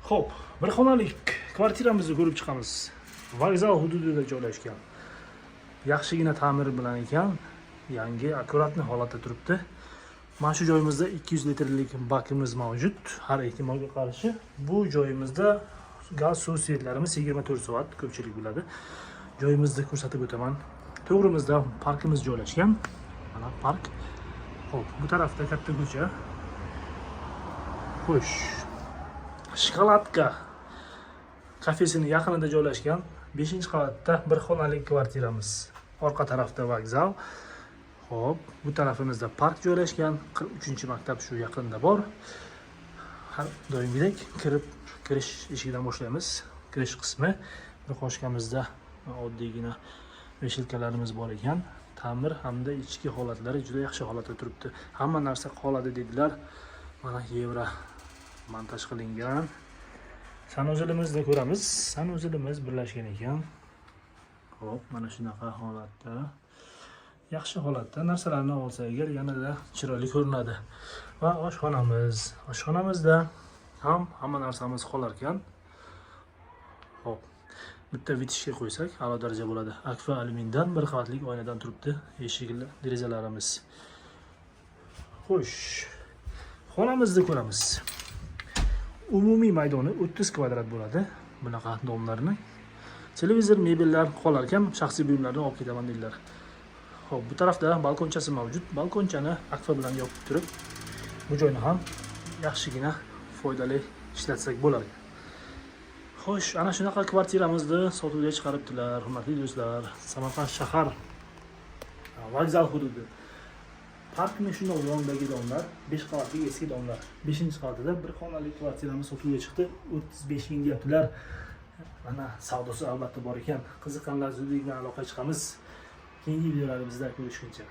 Xo'p, bir xonalik kvartiramizni ko'rib chiqamiz. Vokzal hududida joylashgan. Yaxshigina ta'mir bilan ekan, yangi akkuratni holatda turibdi. Mana shu joyimizda 200 litrlik bakimiz mavjud. Har ehtimolga qarshi bu joyimizda gaz suv svetlarimiz 24 soat ko'pchilik biladi. Joyimizni ko'rsatib o'taman. To'g'rimizda parkimiz joylashgan. Mana park. Xo'p, bu tarafda katta ko'cha. Xo'sh. Shokoladka kafesining yaqinida joylashgan 5-qavatda bir xonalik kvartiramiz. Orqa tarafda vokzal. Xo'p, bu tarafimizda park joylashgan. 43-maktab shu yaqinda bor. Har doimgidek kirish eshigidan boshlaymiz. Kirish qismi. Bir qo'shkamizda oddiygina veshilkalarimiz bor ekan. Ta'mir hamda ichki holatlari juda yaxshi holatda turibdi. Hamma narsa qoladi dedilar. Mana yevro montaj qilingan. Sanuzilimizni ko'ramiz. Sanuzilimiz birlashgan ekan. Xo'p, mana shunaqa holatda. Yaxshi holatda narsalarni olsa agar yanada chiroyli ko'rinadi. Va oshxonamiz. Oshxonamizda ham hamma narsamiz qolar ekan. Xo'p. Bitta vitishga qo'ysak, a'lo daraja bo'ladi. Akfa alyumindan bir qavatlik oynadan turibdi. Eshiklar, derazalarimiz. Xo'sh. Xonamizni ko'ramiz. Umumiy maydoni 30 kvadrat bo'ladi. Bunaqa domlarni. Televizor, mebellar qolar ekan, shaxsiy buyumlarni olib ketaman dedilar. Xo'p, bu tarafda balkonchasi mavjud. Balkonchani akfa bilan yopib turib, bu joyni ham yaxshigina foydali ishlatsak bo'ladi. Xo'sh, ana shunaqa kvartiramizni sotuvga chiqaribdilar, hurmatli do'stlar. Samarqand shahar vokzal hududi. Parkning shundoq yonidagi domlar, 5 qavatli eski domlar. 5-qavatida bir xonalik kvartiramiz sotuvga chiqdi. 35 ming deyaptilar. Mana savdosi albatta bor ekan. Qiziqqanlar zudlik bilan aloqaga chiqamiz. Keyingi videolarimizda ko'rishguncha.